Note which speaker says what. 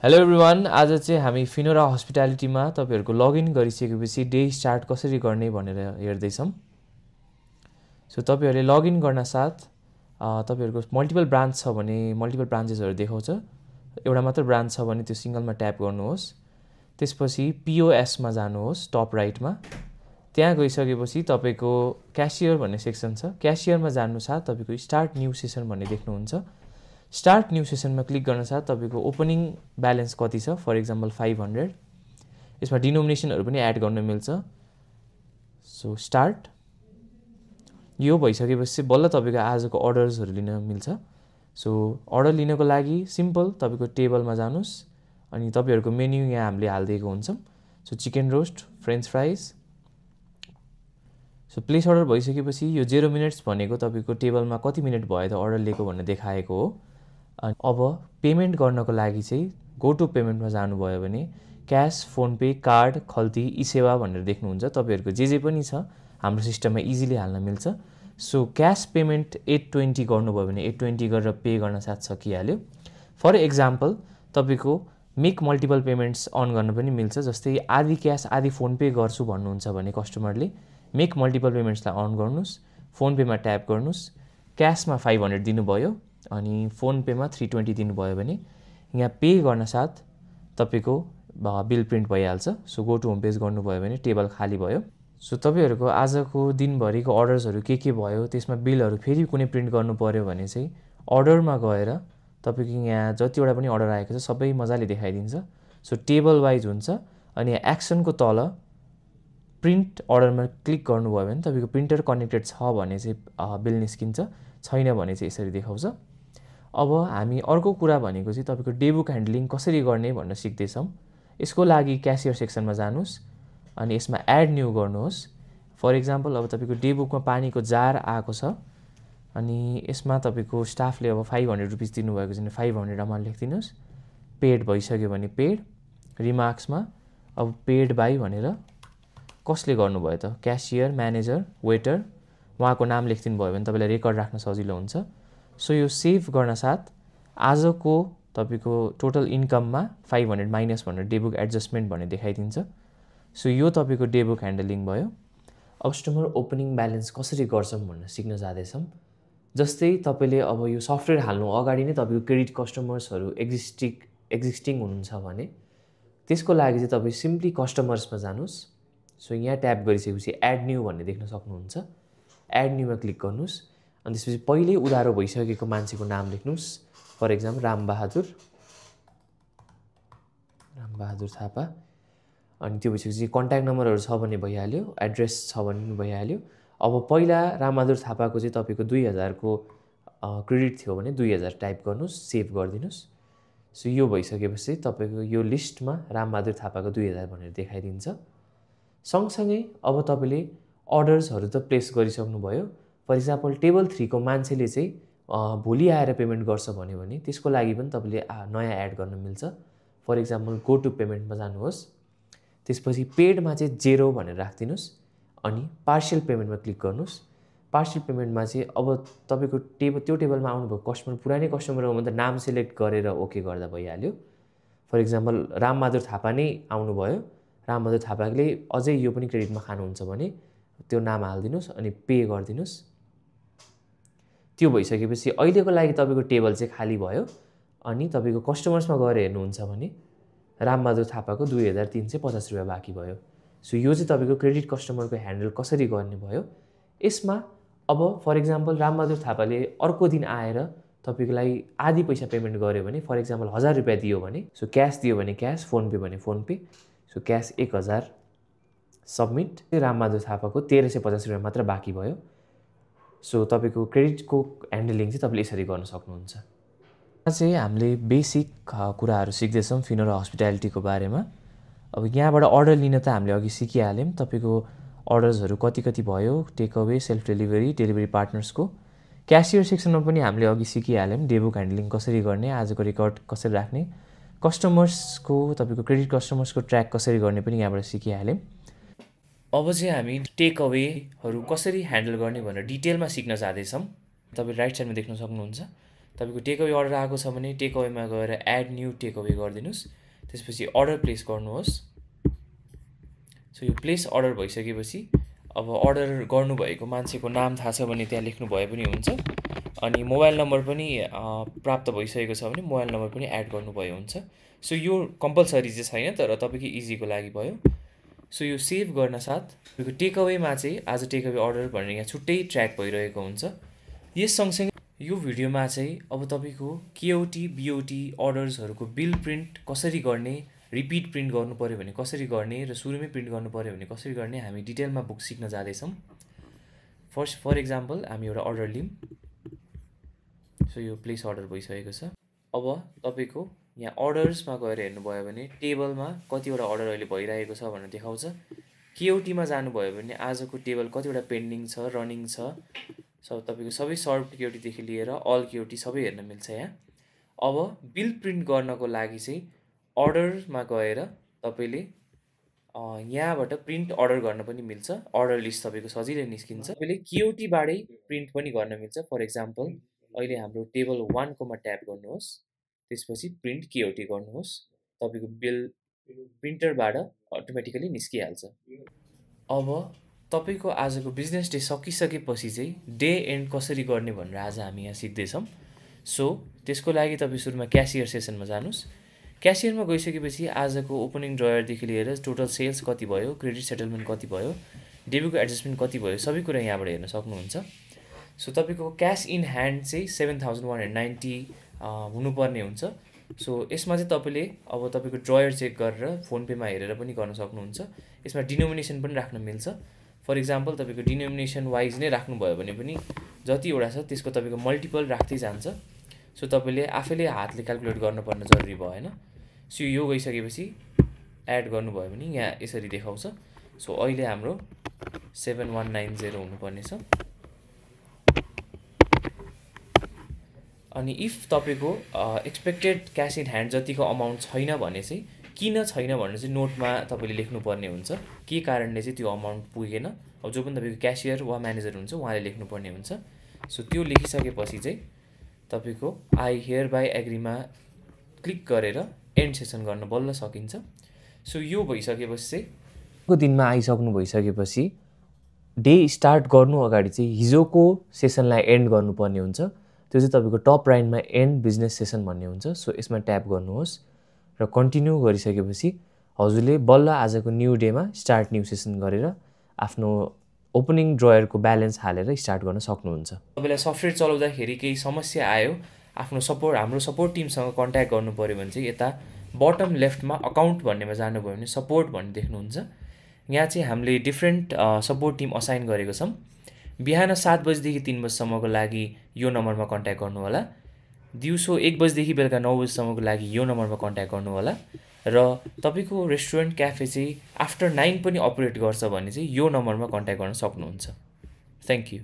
Speaker 1: Hello everyone, आज चाहिँ हामी फिनोरा हस्पिटालिटीमा तपाईहरुको लगइन गरिसकेपछि डे स्टार्ट कसरी गर्ने भनेर हेर्दैछौँ। सो तपाईहरुले लगइन गर्न साथ तपाईहरुको मल्टिपल ब्रान्च छ भने मल्टिपल ब्रान्चेसहरु देखाउँछ। एउटा मात्र ब्रान्च छ भने त्यो सिंगलमा ट्याप गर्नुहोस्। त्यसपछि पीओएस मा जानुहोस् टप राइटमा। त्यहाँ गइसकेपछि तपाईको क्याशियर भन्ने सेक्सन छ। क्याशियरमा जानु साथ तपाईको स्टार्ट न्यू सेसन भन्ने देख्नुहुन्छ। स्टार्ट न्यू सेसनमा क्लिक गर्न साथ तपाईको ओपनिङ ब्यालेन्स कति छ, फर एक्जाम्पल 500। यसमा डिनोमिनेसनहरु पनि एड गर्न मिल्छ। सो स्टार्ट यो भइसकेपछि बल्ल तपाईको आजको अर्डर्सहरु लिन मिल्छ। सो अर्डर लिनको लागि सिम्पल तपाईको टेबलमा जानुस् अनि तपाईहरुको मेन्यु यहाँ हामीले हाल्दिएको हुन्छौं। So chicken roast, French fries. So place order भइसकेपछि यो 0 मिनेट्स भनेको तपाईको टेबलमा कति मिनेट भयो त अर्डर लिएको भन्ने देखाएको हो। अब पेमेन्ट गर्नको लागि चाहिँ गो टु पेमेन्टमा जानुभयो भने क्याश, फोन पे, कार्ड, खल्ती, ई-सेवा भनेर देख्नुहुन्छ। तपाईहरुको जे पनि छ हाम्रो सिस्टममा इजिली हाल्न मिल्छ। सो क्याश पेमेन्ट 820 गर्नुभयो भने 820 गरेर पे गर्न साथ सकिहाल्यो। फर एक्जाम्पल तपाईको मेक मल्टिपल पेमेन्ट्स अन गर्न पनि मिल्छ। जस्तै आधी क्याश आधी फोन पे गर्छु भन्नुहुन्छ भने कस्टमरले मेक मल्टिपल पेमेन्ट्सलाई अन गर्नुस्। फोन पेमा ट्याप गर्नुस्। क्याशमा 500 दिनुभयो अनि फोन पेमा 320 दिनुभयो भने यहाँ पे गर्न साथ तपाईको बिल प्रिन्ट भइहाल्छ। So go to home page गर्नुभयो भने टेबल खाली भयो। सो तपाईहरुको आजको दिनभरिको अर्डर्सहरु के भयो त्यसमा बिलहरु फेरि कुनै प्रिन्ट गर्नु पर्यो भने चाहिँ अर्डरमा गएर तपाईको यहाँ जतिवटा पनि अर्डर आएको छ सबै मजाले देखाइदिन्छ। सो टेबल वाइज हुन्छ अनि एक्सनको तल प्रिन्ट अर्डरमा क्लिक गर्नुभयो भने तपाईको प्रिन्टर कनेक्टेड छ भने चाहिँ बिल निस्किन्छ, छैन भने चाहिँ यसरी देखाउँछ। अब हामी अर्को कुरा भनेको चाहिँ तपाईको डेबुक ह्यान्डलिङ कसरी गर्ने भनेर सिक्दैछौँ। यसको लागि क्याशियर सेक्सनमा जानुस् अनि यसमा एड न्यू गर्नुहोस्। फर एक्जाम्पल अब तपाईको डेबुकमा पानीको जार आएको छ अनि यसमा तपाईको स्टाफले अब 500 रुपैयाँ दिनुभएको छ भने 500 अमाउन्ट लेखिदिनुस्। पेड भइसक्यो भने पेड, रिमार्क्समा अब पेड बाई भनेर कसले गर्नुभयो त क्याशियर, म्यानेजर, वेटर उहाँको नाम लेखिदिनु भयो भने तपाईलाई रेकर्ड राख्न सजिलो हुन्छ। सो यो सेभ गर्न साथ आजको तपाईको टोटल इन्कममा 500 माइनस भनेर डेबुक एडजस्टमेन्ट भन्ने देखाइदिन्छ। सो यो तपाईको डेबुक ह्यान्डलिङ भयो। कस्टमर ओपनिङ ब्यालेन्स कसरी गर्छौं भनेर सिक्न जाँदैछौँ। जस्तै तपाईले अब यो सफ्टवेयर हाल्नु अगाडि नै तपाईको क्रेडिट कस्टमर्सहरु एक्जिस्टिङ हुनुहुन्छ भने त्यसको लागि चाहिँ तपाई सिम्पली कस्टमर्समा जानुस्। सो यहाँ ट्याप गरिसकेपछि एड न्यू भन्ने देख्न सक्नुहुन्छ। एड न्यूमा क्लिक गर्नुस् अनि त्यसपछि पहिले उधारो भइसकेको मान्छेको नाम लेख्नुस्। For example Rambahadur Thapa. अनि त्यो भइसकेपछि कन्ट्याक्ट नम्बरहरु छ भने भइहाल्यो, एड्रेस छ भने भइहाल्यो। अब पहिला रामबहादुर थापाको चाहिँ तपाईको 2000 को क्रेडिट थियो भने 2000 टाइप गर्नुस्, सेभ गरिदिनुस्। सो यो भइसकेपछि तपाईको यो लिस्टमा रामबहादुर थापाको 2000 भनेर देखाइदिन्छ। सँगसँगै अब तपाईले अर्डर्सहरु त प्लेस गरिसक्नु भयो। फर एक्जाम्पल टेबल 3 को मान्छेले चाहिँ भोलि आएर पेमेन्ट गर्छ भने त्यसको लागि पनि तपाईले नयाँ एड गर्न मिल्छ। फर एक्जाम्पल गो टु पेमेन्टमा जानुहोस्। त्यसपछि पेडमा चाहिँ 0 भनेर राख्दिनुस् अनि पार्शियल पेमेन्टमा क्लिक गर्नुस्। पार्शियल पेमेन्टमा चाहिँ अब तपाईको त्यो टेबलमा आउनुभएको कस्टमर पुरानै कस्टमर हो भने त नाम सिलेक्ट गरेर ओके गर्दा भइहाल्यो। फर एक्जाम्पल रामबहादुर थापा नै आउनुभयो। रामबहादुर थापाले अझै यो पनि क्रेडिटमा खानुहुन्छ भने त्यो नाम हाल्दिनुस् अनि पे गर्दिनुस्। त्यो भइसकेपछि अहिलेको लागि तपाईको टेबल चाहिँ खाली भयो अनि तपाईको कस्टमर्समा गएर हेर्नुहुन्छ भने रामबहादुर थापाको 2350 रुपैयाँ बाँकी भयो। सो यो चाहिँ तपाईको क्रेडिट कस्टमरको ह्यान्डल कसरी गर्ने भयो। यसमा अब फर एक्जाम्पल रामबहादुर थापाले अर्को दिन आएर तपाईको लागि आधी पैसा पेमेन्ट गर्यो भने फर एक्जाम्पल 1000 रुपैयाँ दियो भने सो क्याश दियो भने क्याश, फोन पे भने phone pay. So cash 1000 submit. Rambahadur थापाको 1350 रुपैयाँ मात्र बाँकी भयो। सो तपाईको क्रेडिटको ह्यान्डलिङ चाहिँ तपाईले यसरी गर्न सक्नुहुन्छ। यहाँ चाहिँ हामीले बेसिक कुराहरु सिक्दैछौँ फिनोरा हस्पिटालिटीको बारेमा। अब यहाँबाट अर्डर लिन त हामीले अघि सिकिहाल्यौं। तपाईको अर्डर्सहरु कति भयो, take away, self delivery, delivery पार्टनर्सको। क्याशियर सेक्सनमा पनि हामीले अघि सिकिहाल्यौं डेबुक ह्यान्डलिङ कसरी गर्ने, आजको रेकर्ड कसरी राख्ने, कस्टमर्सको तपाईको क्रेडिट कस्टमर्सको ट्र्याक कसरी गर्ने पनि यहाँबाट सिकिहाल्यौं। अब चाहिँ हामी टेक अवेहरु कसरी ह्यान्डल गर्ने भनेर डिटेलमा सिक्न जाँदैछौँ। तपाईले राइट साइडमा देख्न सक्नुहुन्छ। तपाईँको टेकअवे अर्डर आएको छ भने टेकअवेमा गएर एड न्यू टेकअवे गरिदिनुहोस्। त्यसपछि अर्डर प्लेस गर्नुहोस्। सो यो प्लेस अर्डर भइसकेपछि अब अर्डर गर्नुभएको मान्छेको नाम थाहा छ भने त्यहाँ लेख्नु भए पनि हुन्छ। अनि मोबाइल नम्बर पनि प्राप्त भइसकेको छ भने मोबाइल नम्बर पनि एड गर्नुभयो हुन्छ। सो यो कम्पलसरी चाहिँ छैन, तर तपाईँको इजीको लागि भयो। सो यो सेभ गर्न साथ तपाईँको टेकअवेमा चाहिँ आज टेकअवे अर्डर भनेर यहाँ छुट्टै ट्र्याक भइरहेको हुन्छ। यस सँगसँगै यो भिडियोमा चाहिँ अब तपाईँको केओटी बिओटी अर्डर्सहरूको बिल प्रिन्ट कसरी गर्ने, रिपिट प्रिन्ट गर्नु पऱ्यो भने कसरी गर्ने र सुरुमै प्रिन्ट गर्नु पऱ्यो भने कसरी गर्ने हामी डिटेलमा बुक सिक्न जाँदैछौँ। फर इक्जाम्पल हामी एउटा अर्डर लियौँ। सो यो प्लेस अर्डर भइसकेको छ। अब तपाईँको यहाँ अर्डर्समा गएर हेर्नुभयो भने टेबलमा कतिवटा अर्डर अहिले भइरहेको छ भनेर देखाउँछ। केओटीमा जानुभयो भने आजको टेबल कतिवटा पेन्डिङ छ, रनिङ छ। तपाईँको सबै सर्भ केओटीदेखि लिएर अल केओटी सबै हेर्न मिल्छ यहाँ। अब बिल प्रिन्ट गर्नको लागि चाहिँ अर्डरमा गएर तपाईँले यहाँबाट प्रिन्ट अर्डर गर्न पनि मिल्छ। अर्डर लिस्ट तपाईँको सजिलै निस्किन्छ। तपाईँले केओटीबाटै प्रिन्ट पनि गर्न मिल्छ। फर इक्जाम्पल अहिले हाम्रो टेबल 1 कोमा ट्याप गर्नुहोस्, त्यसपछि प्रिन्ट केओटी गर्नुहोस्, तपाईँको बिल प्रिन्टरबाट अटोमेटिकली निस्किहाल्छ। अब तपाईँको आजको बिजनेस डे सकिसकेपछि चाहिँ डे एन्ड कसरी गर्ने भनेर आज हामी यहाँ सिक्दैछौँ। सो त्यसको लागि तपाईँ सुरुमा क्यासियर सेसनमा जानुहोस्। क्यासियरमा गइसकेपछि आजको ओपनिङ ड्रयरदेखि लिएर टोटल सेल्स कति भयो, क्रेडिट सेटलमेन्ट कति भयो, डेबिटको एडजस्टमेन्ट कति भयो, सबै कुरा यहाँबाट हेर्न सक्नुहुन्छ। सो तपाईँको क्यास इन ह्यान्ड चाहिँ 7,190 हुनुपर्ने हुन्छ। सो यसमा चाहिँ तपाईँले अब तपाईँको ड्रयर चेक गरेर फोन पेमा हेरेर पनि गर्न सक्नुहुन्छ। यसमा डिनोमिनेसन पनि राख्न मिल्छ। फर इक्जाम्पल तपाईँको डिनोमिनेसन वाइज नै राख्नुभयो भने पनि जतिवटा छ त्यसको तपाईँको मल्टिपल राख्दै जान्छ। सो तपाईँले आफैले हातले क्यालकुलेट गर्नुपर्ने जरुरी भएन। सो यो गइसकेपछि एड गर्नुभयो भने यहाँ यसरी देखाउँछ। सो अहिले हाम्रो 7190 हुनुपर्ने छ। अनि इफ तपाईँको एक्सपेक्टेड क्यास इन ह्यान्ड जतिको अमाउन्ट छैन भने चाहिँ किन छैन भनेर चाहिँ नोटमा तपाईँले लेख्नुपर्ने हुन्छ, के कारणले चाहिँ त्यो अमाउन्ट पुगेन। अब जो पनि तपाईँको क्यासियर वा म्यानेजर हुन्छ उहाँले लेख्नुपर्ने हुन्छ। सो त्यो लेखिसकेपछि चाहिँ तपाईँको आई हियर बाई एग्रीमा क्लिक गरेर एन्ड सेसन गर्न बल्ल सकिन्छ। सो यो भइसकेपछि चाहिँ
Speaker 2: को दिनमा आइसक्नु भइसकेपछि डे स्टार्ट गर्नु अगाडि चाहिँ हिजोको सेसनलाई एन्ड गर्नुपर्ने हुन्छ। त्यो चाहिँ तपाईँको टप राइटमा एन्ड बिजनेस सेसन भन्ने हुन्छ। सो यसमा ट्याप गर्नुहोस् र कन्टिन्यू गरिसकेपछि हजुरले बल्ल आजको न्यू डेमा स्टार्ट न्यू सेसन गरेर आफ्नो ओपनिङ ड्रयरको ब्यालेन्स हालेर स्टार्ट गर्न सक्नुहुन्छ।
Speaker 1: तपाईँलाई सफ्टवेयर चलाउँदाखेरि केही समस्या आयो, हाम्रो सपोर्ट टिमसँग कन्ट्याक्ट गर्नु पऱ्यो भने चाहिँ यता बटम लेफ्टमा अकाउन्ट भन्नेमा जानुभयो भने सपोर्ट भन्ने देख्नुहुन्छ। यहाँ चाहिँ हामीले डिफ्रेन्ट सपोर्ट टिम असाइन गरेको छौँ। बिहान 7 बजीदेखि 3 बजीसम्मको लागि यो नम्बरमा कन्ट्याक्ट गर्नु होला। दिउँसो 1 बजीदेखि बेलुका 9 बजीसम्मको लागि यो नम्बरमा कन्ट्याक्ट गर्नु होला। र तपाईँको रेस्टुरेन्ट क्याफे चाहिँ आफ्टर 9 पनि अपरेट गर्छ भने चाहिँ यो नम्बरमा कन्ट्याक्ट गर्न सक्नुहुन्छ। Thank you.